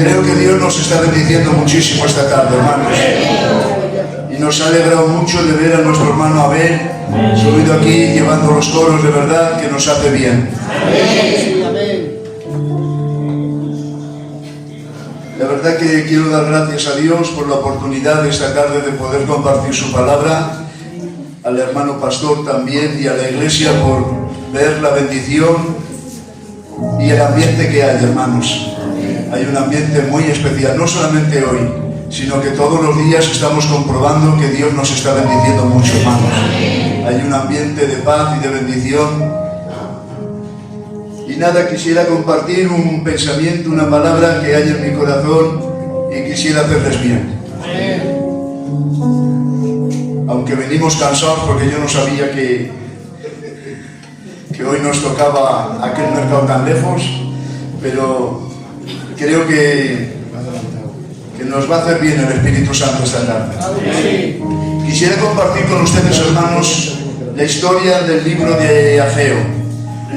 Creo que Dios nos está bendiciendo muchísimo esta tarde, hermanos. Y nos ha alegrado mucho de ver a nuestro hermano Abel subido aquí llevando los coros, de verdad que nos hace bien. La verdad que quiero dar gracias a Dios por la oportunidad de esta tarde de poder compartir su palabra, al hermano pastor también y a la iglesia por ver la bendición y el ambiente que hay, hermanos. Hay un ambiente muy especial, no solamente hoy, sino que todos los días estamos comprobando que Dios nos está bendiciendo mucho, hermanos. Hay un ambiente de paz y de bendición. Y nada, quisiera compartir un pensamiento, una palabra que hay en mi corazón y quisiera hacerles bien. Aunque venimos cansados porque yo no sabía que hoy nos tocaba aquel mercado tan lejos, pero creo que nos va a hacer bien el Espíritu Santo esta tarde. Quisiera compartir con ustedes, hermanos, la historia del libro de Ageo.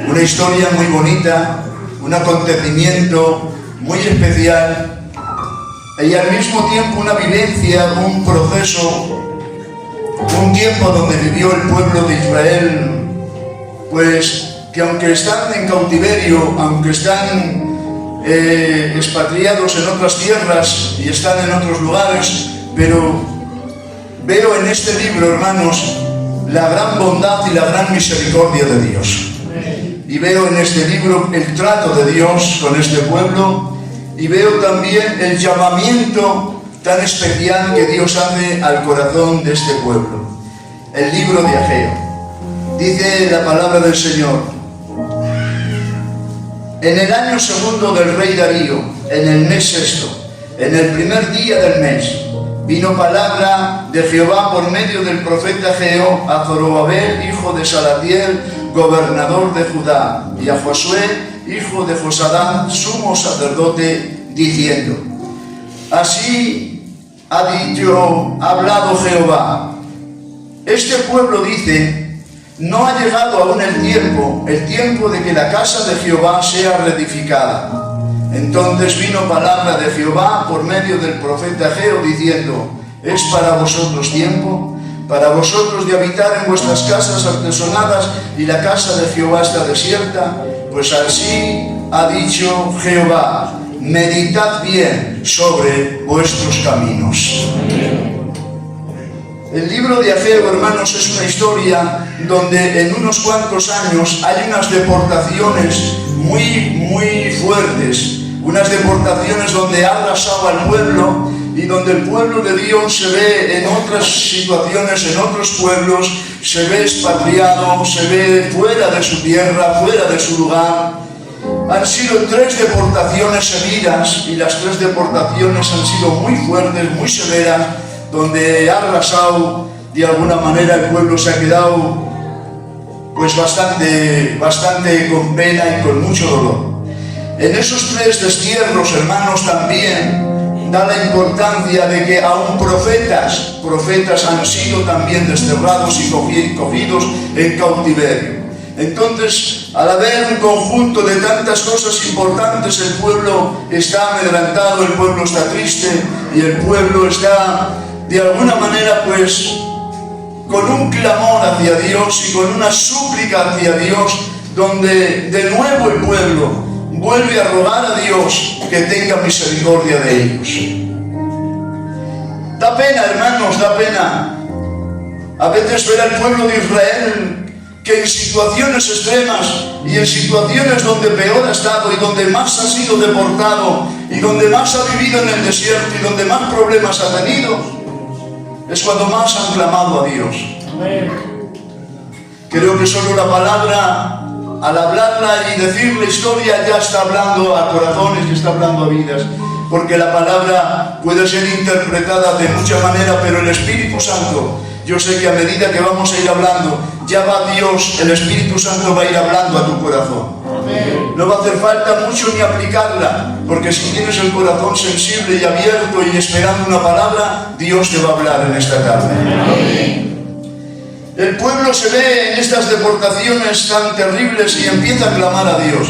Una historia muy bonita, un acontecimiento muy especial y al mismo tiempo una vivencia, un proceso, un tiempo donde vivió el pueblo de Israel, pues que aunque están en cautiverio, aunque están expatriados en otras tierras y están en otros lugares, pero veo en este libro, hermanos, la gran bondad y la gran misericordia de Dios. Y veo en este libro el trato de Dios con este pueblo y veo también el llamamiento tan especial que Dios hace al corazón de este pueblo. El libro de Ageo. Dice la palabra del Señor: en el año segundo del rey Darío, en el mes sexto, en el primer día del mes, vino palabra de Jehová por medio del profeta Ageo a Zorobabel, hijo de Salatiel, gobernador de Judá, y a Josué, hijo de Josadán, sumo sacerdote, diciendo: así ha hablado Jehová. Este pueblo dice: no ha llegado aún el tiempo de que la casa de Jehová sea reedificada. Entonces vino palabra de Jehová por medio del profeta Ageo, diciendo: ¿es para vosotros tiempo? Para vosotros de habitar en vuestras casas artesonadas y la casa de Jehová está desierta. Pues así ha dicho Jehová: meditad bien sobre vuestros caminos. El libro de Ageo, hermanos, es una historia donde en unos cuantos años hay unas deportaciones muy fuertes, unas deportaciones donde ha arrasado al pueblo y donde el pueblo de Dios se ve en otras situaciones, en otros pueblos, se ve expatriado, se ve fuera de su tierra, fuera de su lugar. Han sido 3 deportaciones seguidas y las 3 deportaciones han sido muy fuertes, muy severas, donde ha arrasado, de alguna manera el pueblo se ha quedado pues bastante con pena y con mucho dolor. En esos 3 destierros, hermanos, también da la importancia de que aún profetas han sido también desterrados y cogidos en cautiverio. Entonces, al haber un conjunto de tantas cosas importantes, el pueblo está amedrentado, el pueblo está triste y el pueblo está, de alguna manera, pues, con un clamor hacia Dios y con una súplica hacia Dios, donde de nuevo el pueblo vuelve a rogar a Dios que tenga misericordia de ellos. Da pena, hermanos, da pena a veces ver al pueblo de Israel que en situaciones extremas y en situaciones donde peor ha estado y donde más ha sido deportado y donde más ha vivido en el desierto y donde más problemas ha tenido, es cuando más han clamado a Dios. Creo que solo la palabra, al hablarla y decir la historia, ya está hablando a corazones y está hablando a vidas, porque la palabra puede ser interpretada de mucha manera, pero el Espíritu Santo, yo sé que a medida que vamos a ir hablando, ya va Dios, el Espíritu Santo va a ir hablando a tu corazón. No va a hacer falta mucho ni aplicarla, porque si tienes el corazón sensible y abierto y esperando una palabra, Dios te va a hablar en esta tarde. El pueblo se ve en estas deportaciones tan terribles y empieza a clamar a Dios.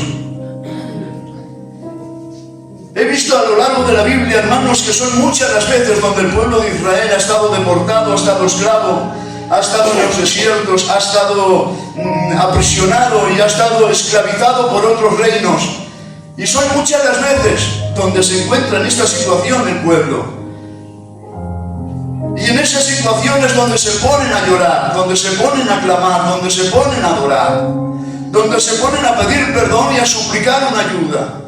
He visto a lo largo de la Biblia, hermanos, que son muchas las veces donde el pueblo de Israel ha estado deportado, ha estado esclavo, ha estado en los desiertos, ha estado aprisionado y ha estado esclavizado por otros reinos. Y son muchas las veces donde se encuentra en esta situación el pueblo. Y en esas situaciones donde se ponen a llorar, donde se ponen a clamar, donde se ponen a adorar, donde se ponen a pedir perdón y a suplicar una ayuda.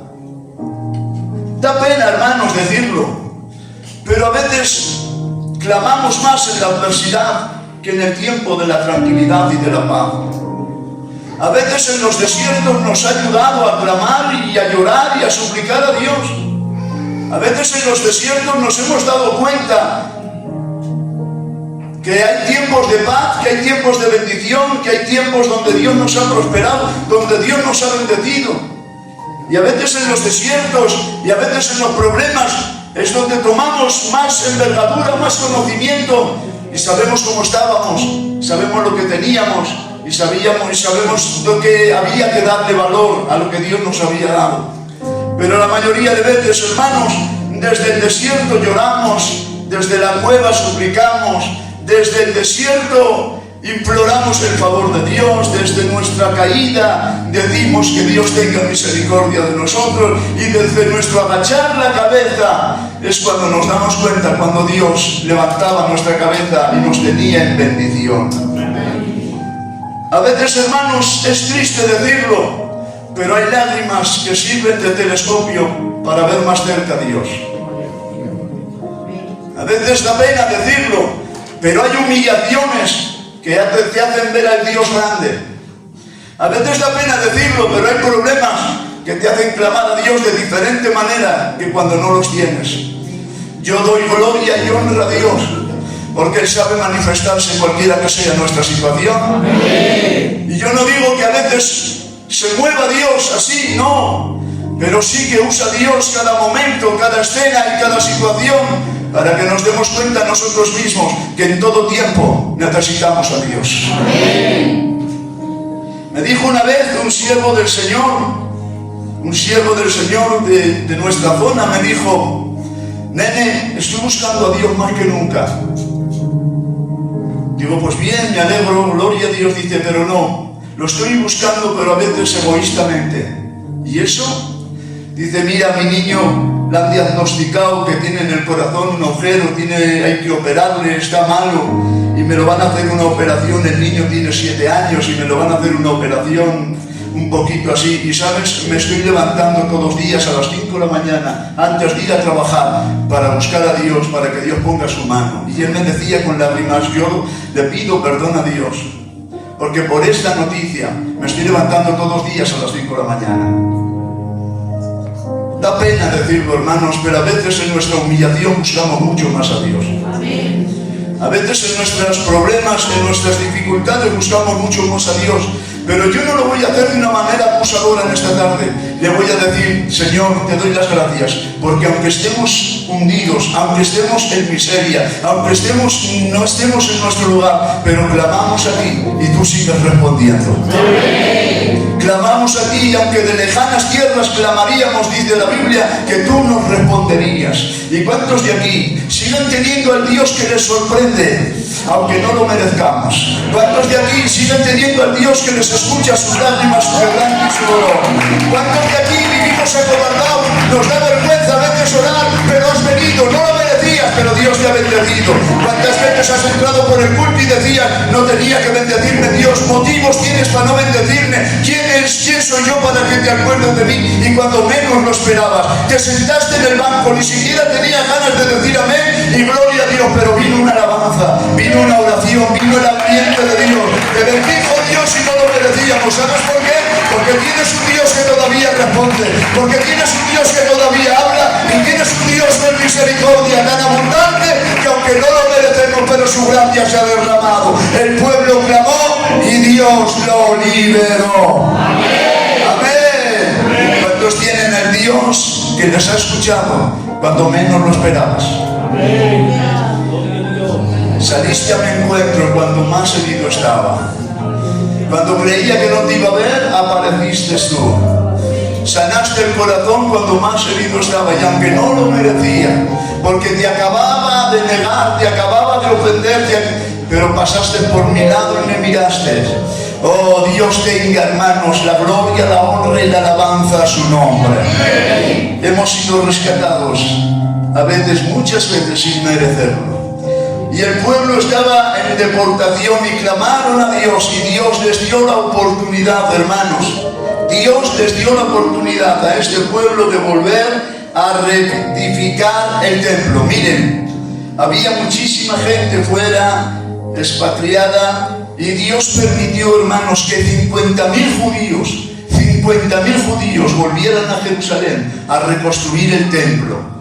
Da pena, hermanos, decirlo, pero a veces clamamos más en la adversidad que en el tiempo de la tranquilidad y de la paz. A veces en los desiertos nos ha ayudado a clamar y a llorar y a suplicar a Dios. A veces en los desiertos nos hemos dado cuenta que hay tiempos de paz, que hay tiempos de bendición, que hay tiempos donde Dios nos ha prosperado, donde Dios nos ha bendecido. Y a veces en los desiertos y a veces en los problemas es donde tomamos más envergadura, más conocimiento y sabemos cómo estábamos, sabemos lo que teníamos y sabemos lo que había que darle valor a lo que Dios nos había dado. Pero la mayoría de veces, hermanos, desde el desierto lloramos, desde la cueva suplicamos, desde el desierto imploramos el favor de Dios, desde nuestra caída decimos que Dios tenga misericordia de nosotros y desde nuestro agachar la cabeza es cuando nos damos cuenta, cuando Dios levantaba nuestra cabeza y nos tenía en bendición. A veces, hermanos, es triste decirlo, pero hay lágrimas que sirven de telescopio para ver más cerca a Dios. A veces da pena decirlo, pero hay humillaciones que te hacen ver al Dios grande. A veces da pena decirlo, pero hay problemas que te hacen clamar a Dios de diferente manera que cuando no los tienes. Yo doy gloria y honra a Dios, porque Él sabe manifestarse en cualquiera que sea nuestra situación. Amén. Y yo no digo que a veces se mueva Dios así, no, pero sí que usa Dios cada momento, cada escena y cada situación para que nos demos cuenta nosotros mismos que en todo tiempo necesitamos a Dios. Amén. Me dijo una vez un siervo del Señor de nuestra zona, me dijo: nene, estoy buscando a Dios más que nunca. Digo, pues bien, me alegro, gloria a Dios. Dice, pero no, lo estoy buscando, pero a veces egoístamente. ¿Y eso? Dice, mira, mi niño le han diagnosticado que tiene en el corazón un agujero, hay que operarle, está malo, y me lo van a hacer una operación. El niño tiene 7 años y me lo van a hacer una operación un poquito así. Y sabes, me estoy levantando todos los días a las 5 de la mañana antes de ir a trabajar para buscar a Dios, para que Dios ponga su mano. Y él me decía con lágrimas, yo le pido perdón a Dios, porque por esta noticia me estoy levantando todos los días a las 5 de la mañana. Da pena decirlo, hermanos, pero a veces en nuestra humillación buscamos mucho más a Dios. Amén. A veces en nuestros problemas, en nuestras dificultades buscamos mucho más a Dios. Pero yo no lo voy a hacer de una manera acusadora en esta tarde. Le voy a decir, Señor, te doy las gracias, porque aunque estemos hundidos, aunque estemos en miseria, aunque no estemos en nuestro lugar, pero clamamos a ti y tú sigues respondiendo. Amén. Clamamos a ti y aunque de lejanas tierras clamaríamos, dice la Biblia, que tú nos responderías. ¿Y cuántos de aquí siguen teniendo al Dios que les sorprende, aunque no lo merezcamos? ¿Cuántos de aquí siguen teniendo al Dios que les escucha sus lágrimas, su quebranto y su dolor? ¿Cuántos de aquí vivimos acobardados? Nos da vergüenza a veces orar, pero has venido, no lo merecías, pero Dios te ha bendecido. ¿Cuántas veces has entrado por el culto y decías, no tenía que bendecirme Dios? Motivos tienes para no bendecirme. ¿Quién soy yo para que te acuerdes de mí? Y cuando menos lo esperabas, te sentaste en el banco, ni siquiera tenías ganas de decir amén y gloria a Dios, pero vino una alabanza, vino una oración, vino el ambiente de Dios. Te bendijo Dios y no lo merecíamos. ¿Sabes por qué? Porque tienes un Dios que todavía responde, porque tienes un Dios que todavía habla y tienes un Dios de misericordia tan abundante que aunque no lo merecemos, pero su gracia se ha derramado. El pueblo clamó y Dios lo liberó. Amén. ¿Cuántos tienen el Dios que les ha escuchado cuando menos lo esperabas? Amén. Saliste a mi encuentro cuando más herido estaba. Cuando creía que no te iba a ver, apareciste tú. Sanaste el corazón cuando más herido estaba, y aunque no lo merecía, porque te acababa de negar, te acababa de ofender, pero pasaste por mi lado y me miraste. Oh, Dios tenga, hermanos, la gloria, la honra y la alabanza a su nombre. Hemos sido rescatados, a veces, muchas veces, sin merecerlo. Y el pueblo estaba en deportación y clamaron a Dios, y Dios les dio la oportunidad, hermanos. Dios les dio la oportunidad a este pueblo de volver a reedificar el templo. Miren, había muchísima gente fuera, expatriada, y Dios permitió, hermanos, que 50.000 judíos volvieran a Jerusalén a reconstruir el templo.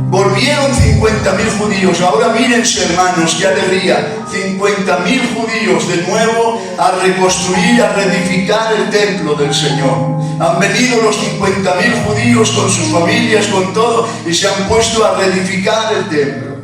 Volvieron 50.000 judíos. Ahora mírense, hermanos, qué alegría. 50.000 judíos de nuevo a reconstruir, a reedificar el templo del Señor. Han venido los 50.000 judíos con sus familias, con todo, y se han puesto a reedificar el templo.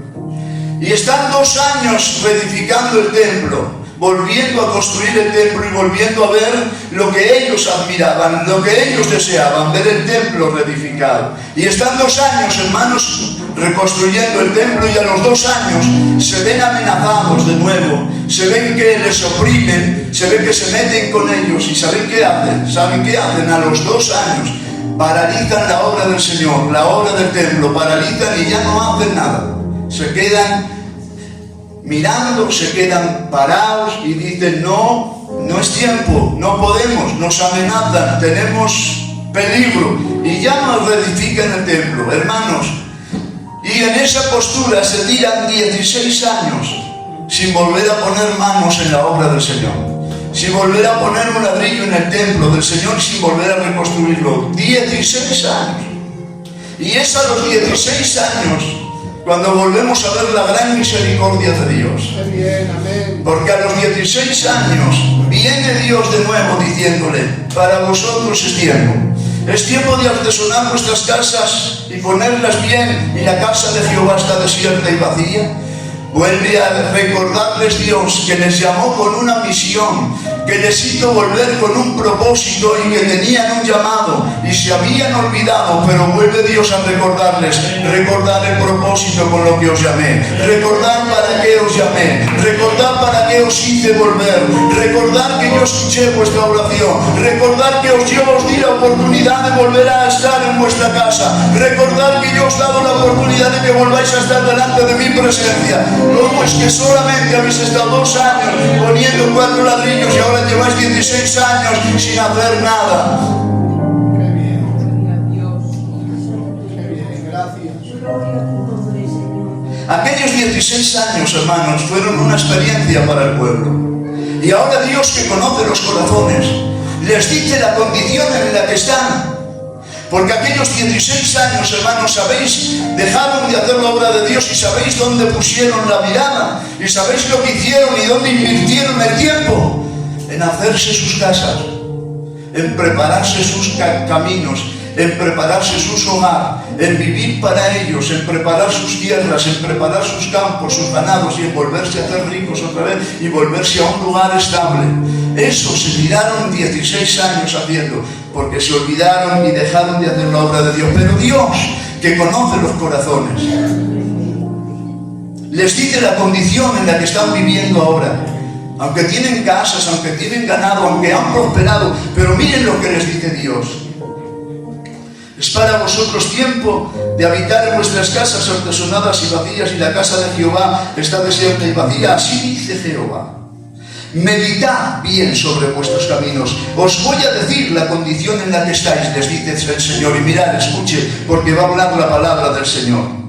Y están 2 años reedificando el templo, volviendo a construir el templo y volviendo a ver lo que ellos admiraban, lo que ellos deseaban, ver el templo reedificado. Y están 2 años, hermanos, reconstruyendo el templo, y a los 2 años se ven amenazados de nuevo, se ven que les oprimen, se ven que se meten con ellos. ¿Y saben qué hacen? ¿Saben qué hacen? A los 2 años paralizan la obra del Señor, la obra del templo, paralizan y ya no hacen nada. Se quedan mirando, se quedan parados y dicen: no es tiempo, no podemos, nos amenazan, tenemos peligro, y ya no reedifican el templo, hermanos. Y en esa postura se tiran 16 años sin volver a poner manos en la obra del Señor, sin volver a poner un ladrillo en el templo del Señor, sin volver a reconstruirlo. 16 años. Y es a los 16 años cuando volvemos a ver la gran misericordia de Dios. Porque a los 16 años viene Dios de nuevo diciéndole: para vosotros es tiempo. Es tiempo de artesonar vuestras casas y ponerlas bien, y la casa de Jehová está desierta y vacía. Vuelve a recordarles Dios que les llamó con una misión, que les hizo volver con un propósito y que tenían un llamado y se habían olvidado, pero vuelve Dios a recordarles: recordad el propósito con lo que os llamé, recordad para qué os llamé, recordad para qué os hice volver, recordad que yo escuché vuestra oración, recordad que yo os di la oportunidad de volver a estar en vuestra casa, recordad que yo os he dado la oportunidad de que volváis a estar delante de mi presencia. ¿Cómo es que solamente habéis estado 2 años poniendo 4 ladrillos y ahora lleváis 16 años sin hacer nada? Qué bien. Qué bien, gracias. Aquellos 16 años, hermanos, fueron una experiencia para el pueblo. Y ahora Dios, que conoce los corazones, les dice la condición en la que están. Porque aquellos 16 años, hermanos, sabéis, dejaron de hacer la obra de Dios, y sabéis dónde pusieron la mirada, y sabéis lo que hicieron y dónde invirtieron el tiempo: en hacerse sus casas, en prepararse sus caminos, en prepararse sus hogares, en vivir para ellos, en preparar sus tierras, en preparar sus campos, sus ganados, y en volverse a hacer ricos otra vez y volverse a un lugar estable. Eso se tiraron 16 años haciendo, porque se olvidaron y dejaron de hacer la obra de Dios. Pero Dios, que conoce los corazones, les dice la condición en la que están viviendo ahora. Aunque tienen casas, aunque tienen ganado, aunque han prosperado, pero miren lo que les dice Dios: es para vosotros tiempo de habitar en vuestras casas artesonadas y vacías, y la casa de Jehová está desierta y vacía. Así dice Jehová: meditad bien sobre vuestros caminos. Os voy a decir la condición en la que estáis, les dice el Señor. Y mirad, escuche, porque va a hablar la palabra del Señor.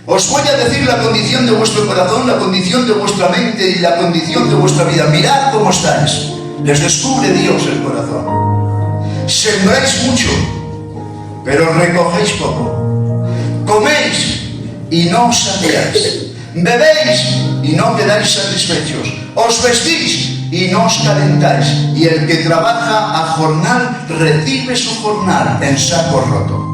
Os voy a decir la condición de vuestro corazón, la condición de vuestra mente y la condición de vuestra vida. Mirad cómo estáis. Les descubre Dios el corazón. Sembráis mucho, pero recogéis poco. Coméis y no os saciáis. Bebéis y no quedáis satisfechos. Os vestís y no os calentáis. Y el que trabaja a jornal recibe su jornal en saco roto.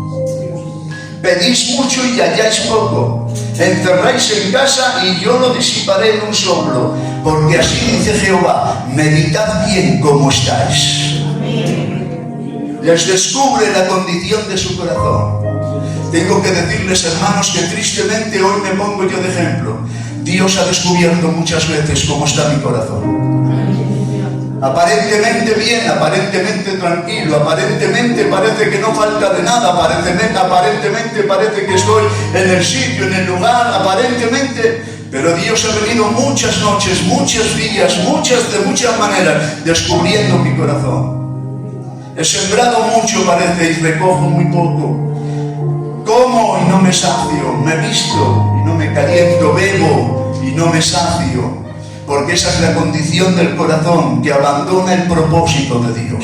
Pedís mucho y halláis poco. Encerráis en casa y yo lo disiparé en un soplo. Porque así dice Jehová: meditad bien cómo estáis. les descubre la condición de su corazón. Tengo que decirles, hermanos, que tristemente hoy me pongo yo de ejemplo. Dios ha descubierto muchas veces cómo está mi corazón. Aparentemente bien, aparentemente tranquilo, aparentemente parece que no falta de nada, aparentemente parece que estoy en el sitio, en el lugar, aparentemente, pero Dios ha venido muchas noches, muchos días, de muchas maneras, descubriendo mi corazón. He sembrado mucho, parece, y recojo muy poco. Como y no me sacio, me visto y no me caliento, bebo y no me sacio. Porque esa es la condición del corazón que abandona el propósito de Dios.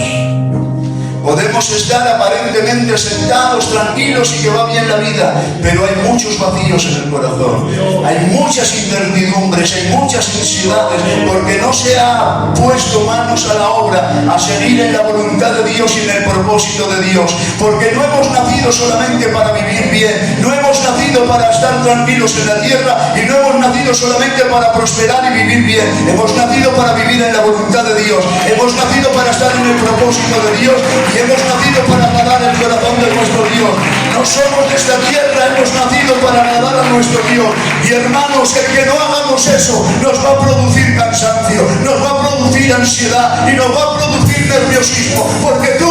Podemos estar aparentemente sentados, tranquilos y que va bien la vida, pero hay muchos vacíos en el corazón. Hay muchas incertidumbres, hay muchas ansiedades, porque no se ha puesto manos a la obra a seguir en la voluntad de Dios y en el propósito de Dios. Porque no hemos nacido solamente para vivir bien, no hemos nacido para estar tranquilos en la tierra y no hemos nacido solamente para prosperar y vivir bien. Hemos nacido para vivir en la voluntad de Dios, hemos nacido para estar en el propósito de Dios. Y hemos nacido para agradar el corazón de nuestro Dios. No somos de esta tierra, hemos nacido para agradar a nuestro Dios. Y hermanos, el que no hagamos eso nos va a producir cansancio, nos va a producir ansiedad y nos va a producir nerviosismo. Porque tu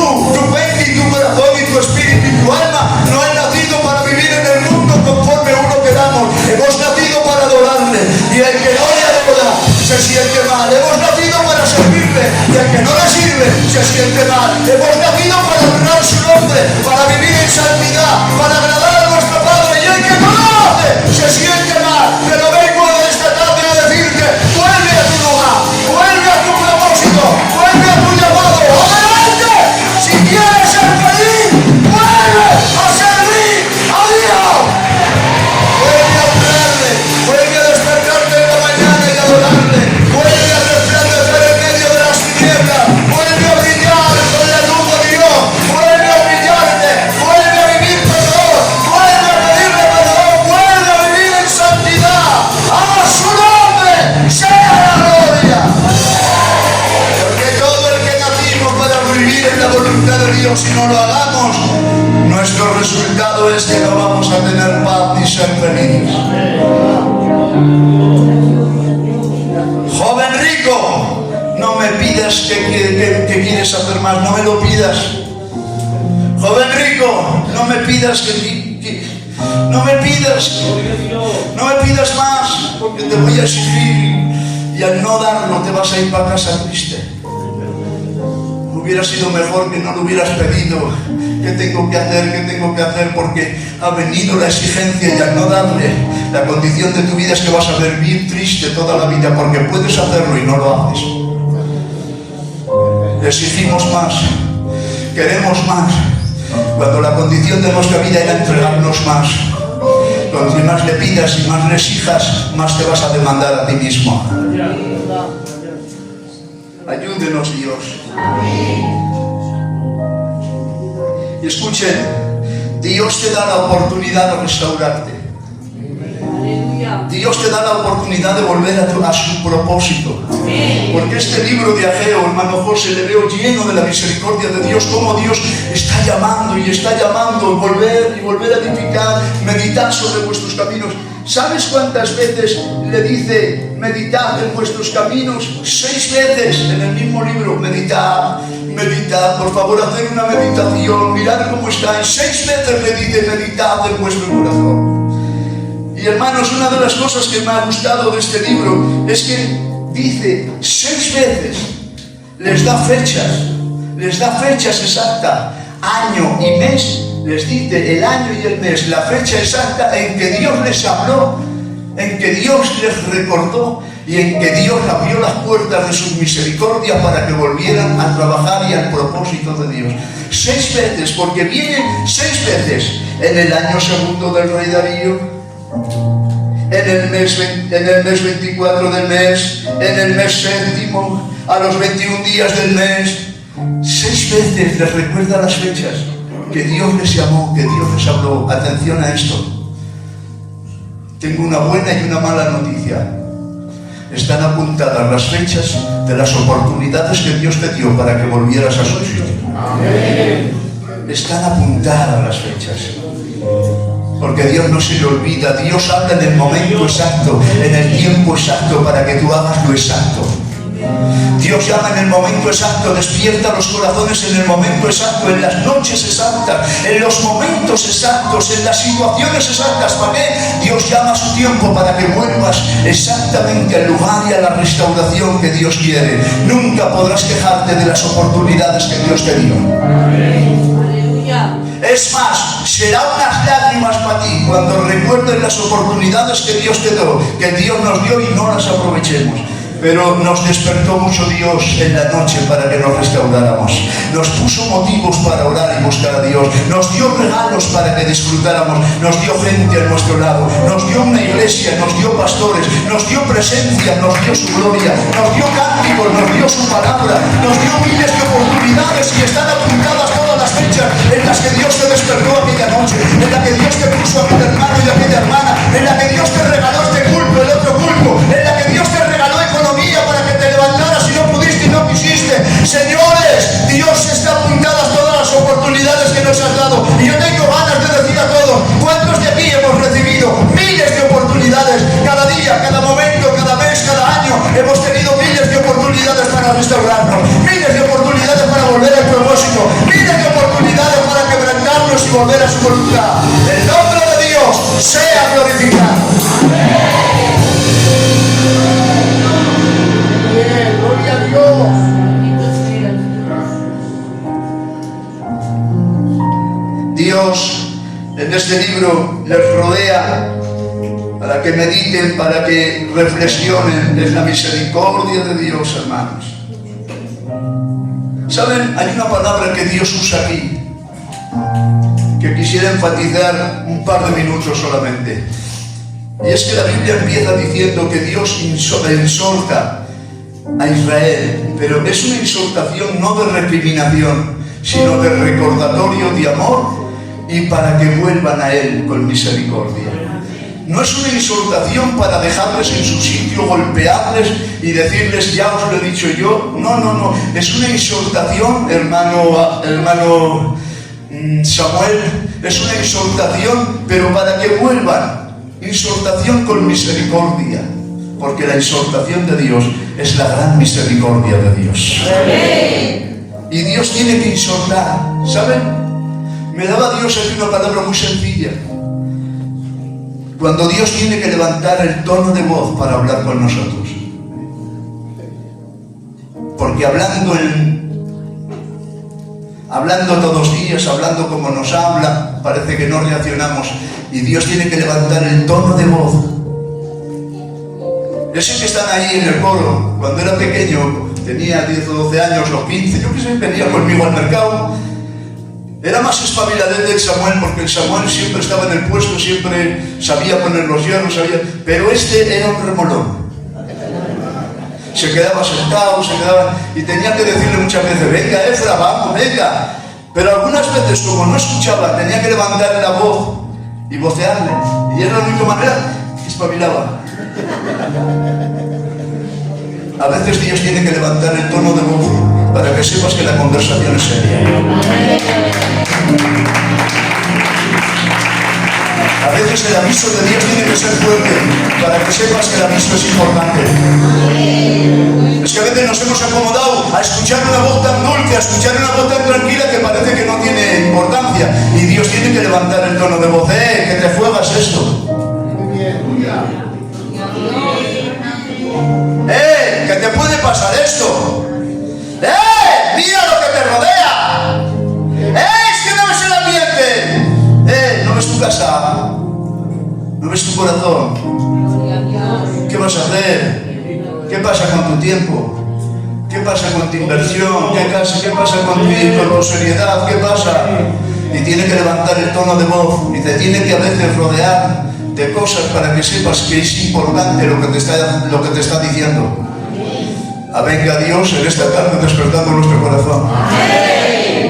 mente y tu corazón y tu espíritu y tu alma no han nacido para vivir en el mundo conforme uno queramos. Hemos nacido para adorarle. Y el que no le adora se siente mal. Hemos nacido para servirle. Y el que no le sirve se siente mal. Hemos nacido para honrar su nombre, para vivir en santidad, para agradar a nuestro Padre, y el que no lo hace se siente mal. Pero vengo esta tarde a decirte: vuelve a tu lugar, vuelve a tu propósito, vuelve a tu llamado. ¡Adelante! Si quieres ser feliz, vuelve a servir a Dios. Vuelve a adorarle, vuelve a despertarte en la mañana y adorarle, vuelve a resplandecer en medio de las tinieblas, vuelve a brillar con la luz de Dios, vuelve a brillarte, vuelve a vivir perdón, vuelve a pedirle perdón, vuelve a vivir en santidad. ¡A su nombre sea la gloria! Porque todo el que nacimos para vivir en la voluntad de Dios, si no lo hagamos, nuestro resultado es que no vamos a tener paz ni ser felices. Joven rico, no me pidas que quieres hacer más, no me lo pidas. Joven rico, no me pidas no me pidas más, porque te voy a exigir y al no darlo te vas a ir para casa triste. Hubiera sido mejor que no lo hubieras pedido. ¿Qué tengo que hacer? Porque ha venido la exigencia y al no darle, la condición de tu vida es que vas a vivir triste toda la vida, porque puedes hacerlo y no lo haces. Exigimos más, queremos más, cuando la condición de nuestra vida era entregarnos más. Cuanto más le pidas y más le exijas, más te vas a demandar a ti mismo. Ayúdenos, Dios. Y escuchen, Dios te da la oportunidad de restaurarte. Dios te da la oportunidad de volver a su propósito. Porque este libro de Ageo, hermano José, le veo lleno de la misericordia de Dios, como Dios está llamando y está llamando, volver a edificar, meditar sobre vuestros caminos. ¿Sabes cuántas veces le dice meditad en vuestros caminos? 6 veces en el mismo libro. Meditad, por favor, haced una meditación, mirad cómo estáis. 6 veces le dice meditad en vuestro corazón. Y hermanos, una de las cosas que me ha gustado de este libro es que dice 6 veces, les da fechas exactas, año y mes. Les dice el año y el mes, la fecha exacta en que Dios les habló, en que Dios les recordó y en que Dios abrió las puertas de su misericordia para que volvieran a trabajar y al propósito de Dios. 6 veces, porque vienen 6 veces en el año segundo del rey Darío, en el mes 24 del mes, en el mes séptimo, a los 21 días del mes. 6 veces les recuerda las fechas que Dios les llamó, que Dios les habló. Atención a esto. Tengo una buena y una mala noticia. Están apuntadas las fechas de las oportunidades que Dios te dio para que volvieras a su sitio. Amén. están apuntadas las fechas. Porque Dios no se le olvida. Dios habla en el momento exacto, en el tiempo exacto, para que tú hagas lo exacto. Dios llama en el momento exacto, despierta los corazones en el momento exacto, en las noches exactas, en los momentos exactos, en las situaciones exactas. ¿Para qué? Dios llama a su tiempo para que vuelvas exactamente al lugar y a la restauración que Dios quiere. Nunca podrás quejarte de las oportunidades que Dios te dio. Aleluya. Es más, será unas lágrimas para ti cuando recuerdes las oportunidades que Dios te dio, que Dios nos dio y no las aprovechemos. Pero nos despertó mucho Dios en la noche para que nos restauráramos. Nos puso motivos para orar y buscar a Dios. Nos dio regalos para que disfrutáramos. Nos dio gente a nuestro lado. Nos dio una iglesia, nos dio pastores, nos dio presencia, nos dio su gloria, nos dio cánticos, nos dio su palabra, nos dio miles de oportunidades y están apuntadas todas las fechas en las que Dios te despertó aquella noche, en la que Dios te puso a aquel hermano y a aquella hermana, en la que Dios te regaló este culto, el otro culto, en la que Dios te regaló economía para que te levantaras y no pudiste y no quisiste. Señores, Dios está apuntadas todas las oportunidades que nos has dado. Y yo tengo ganas de decir a todos, ¿cuántos de aquí hemos recibido miles de oportunidades? Cada día, cada momento, cada mes, cada año hemos tenido miles de oportunidades para restaurarnos, miles de oportunidades para volver al propósito, miles de oportunidades para quebrantarnos y volver a su voluntad. El nombre de Dios sea glorificado. Gloria a Dios. Dios en este libro les rodea para que mediten, para que reflexionen. Es la misericordia de Dios, hermanos. ¿Saben? Hay una palabra que Dios usa aquí que quisiera enfatizar un par de minutos solamente. Y es que la Biblia empieza diciendo que Dios exhorta a Israel, pero es una exhortación no de recriminación, sino de recordatorio de amor y para que vuelvan a Él con misericordia. No es una exhortación para dejarles en su sitio, golpearles y decirles ya os lo he dicho yo. No. Es una exhortación, hermano Samuel, es una exhortación, pero para que vuelvan. Exhortación con misericordia, porque la exhortación de Dios es la gran misericordia de Dios. Y Dios tiene que exhortar, ¿saben? Me daba Dios aquí una palabra muy sencilla. Cuando Dios tiene que levantar el tono de voz para hablar con nosotros. Porque hablando todos los días, hablando como nos habla, parece que no reaccionamos. Y Dios tiene que levantar el tono de voz. Yo sé que están ahí en el coro. Cuando era pequeño, tenía 10 o 12 años o 15, yo que sé, venía conmigo al mercado. Era más espabiladete el Samuel, porque el Samuel siempre estaba en el puesto, siempre sabía poner los hierros, pero este era un remolón. Se quedaba sentado, y tenía que decirle muchas veces, venga Efra, vamos, venga. Pero algunas veces, como no escuchaba, tenía que levantarle la voz y vocearle. Y era la única manera que espabilaba. A veces Dios tiene que levantar el tono de voz para que sepas que la conversación es seria. A veces el aviso de Dios tiene que ser fuerte para que sepas que el aviso es importante. Es que a veces nos hemos acomodado a escuchar una voz tan dulce, a escuchar una voz tan tranquila que parece que no tiene importancia. Y Dios tiene que levantar el tono de voz. Que te juegas esto. Que te puede pasar esto. Mira lo que te rodea. Es que no ves el ambiente. No ves tu casa. No ves tu corazón. ¿Qué vas a hacer? ¿Qué pasa con tu tiempo? ¿Qué pasa con tu inversión? ¿Qué pasa con tu seriedad? ¿Qué pasa? Y tiene que levantar el tono de voz y te tiene que a veces rodear de cosas para que sepas que es importante lo que te está diciendo. Venga Dios en esta tarde despertando nuestro corazón.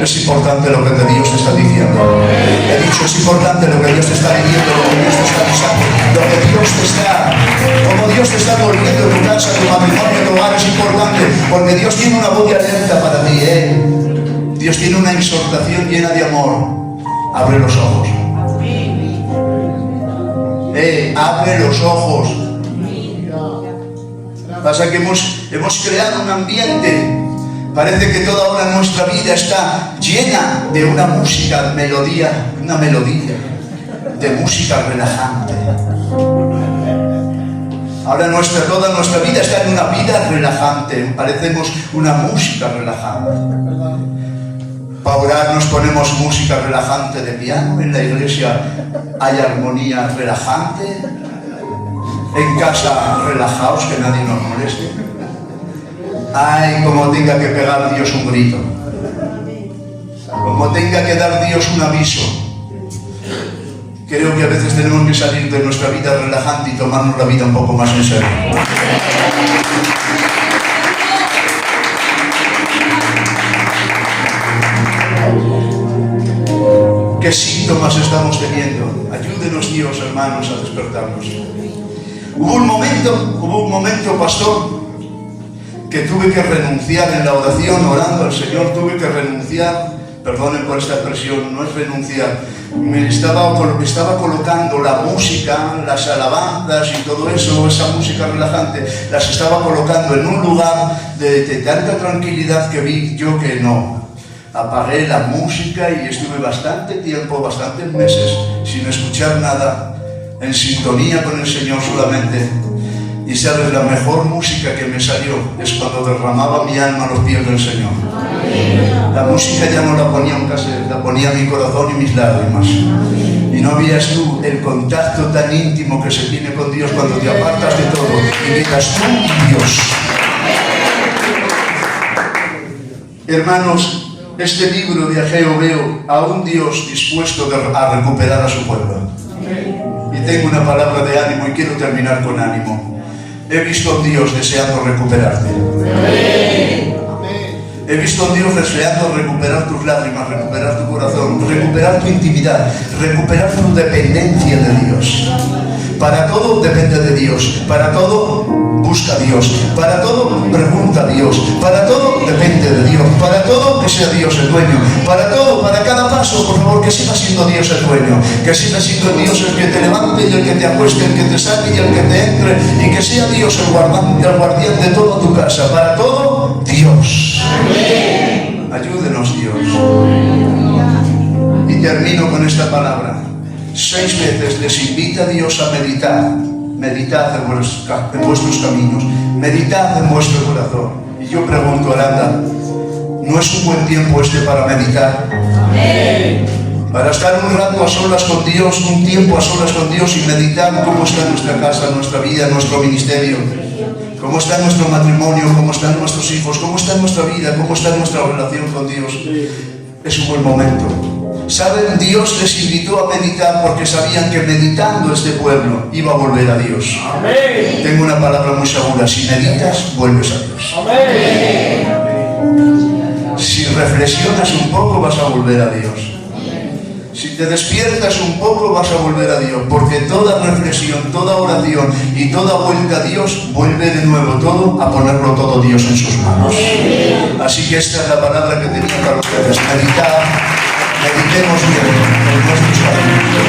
Es importante lo que Dios te está diciendo. He dicho, es importante lo que Dios te está diciendo, lo que Dios te está avisando, lo que Dios te está, como Dios te está volviendo en tu casa, tu matrimonio, tu hogar, es importante, porque Dios tiene una voz de alerta para ti, Dios tiene una exhortación llena de amor. Abre los ojos. Abre los ojos. Pasa que hemos creado un ambiente. Parece que toda ahora nuestra vida está llena de una música, una melodía de música relajante. Ahora toda nuestra vida está en una vida relajante. Parecemos una música relajante. Para orar nos ponemos música relajante de piano. En la iglesia hay armonía relajante. En casa relajaos, que nadie nos moleste. Ay, como tenga que pegar Dios un grito, como tenga que dar Dios un aviso. Creo que a veces tenemos que salir de nuestra vida relajante y tomarnos la vida un poco más en serio. ¿Qué síntomas estamos teniendo? Ayúdenos, Dios, hermanos, a despertarnos. Hubo un momento, pastor, que tuve que renunciar en la oración, orando al Señor, tuve que renunciar, perdonen por esta expresión, no es renunciar, me estaba colocando la música, las alabanzas y todo eso, esa música relajante, las estaba colocando en un lugar de tanta tranquilidad que vi yo que no. Apagué la música y estuve bastante tiempo, bastantes meses, sin escuchar nada, en sintonía con el Señor solamente. Y sabes, la mejor música que me salió es cuando derramaba mi alma a los pies del Señor. La música ya no la ponía un cassette, la ponía mi corazón y mis lágrimas. Y no veas tú el contacto tan íntimo que se tiene con Dios cuando te apartas de todo y quedas tú y Dios. Hermanos, este libro de Ageo veo a un Dios dispuesto a recuperar a su pueblo. Y tengo una palabra de ánimo y quiero terminar con ánimo. He visto a un Dios deseando recuperarte. He visto a un Dios deseando recuperar tus lágrimas, recuperar tu corazón, recuperar tu intimidad, recuperar tu dependencia de Dios. Para todo depende de Dios, para todo busca a Dios, para todo pregunta a Dios, para todo depende de Dios, para todo que sea Dios el dueño, para todo, para cada paso, por favor, que siga siendo Dios el dueño, que siga siendo Dios el que te levante y el que te acueste, el que te saque y el que te entre, y que sea Dios el guardián de toda tu casa, para todo Dios. Ayúdenos, Dios. Y termino con esta palabra. 6 veces les invita a Dios a meditar. Meditad en vuestros caminos, meditad en vuestro corazón. Y yo pregunto, Aranda, ¿no es un buen tiempo este para meditar? Para estar un rato a solas con Dios, un tiempo a solas con Dios y meditar cómo está nuestra casa, nuestra vida, nuestro ministerio, cómo está nuestro matrimonio, cómo están nuestros hijos, cómo está nuestra vida, cómo está nuestra relación con Dios. Es un buen momento. ¿Saben? Dios les invitó a meditar porque sabían que meditando este pueblo iba a volver a Dios. Amén. Tengo una palabra muy segura: si meditas, vuelves a Dios. Amén. Si reflexionas un poco, vas a volver a Dios. Si te despiertas un poco, vas a volver a Dios, porque toda reflexión, toda oración y toda vuelta a Dios vuelve de nuevo todo a ponerlo todo Dios en sus manos. Así que esta es la palabra que tenía para ustedes: meditar. Meditemos bien en nuestros caminos.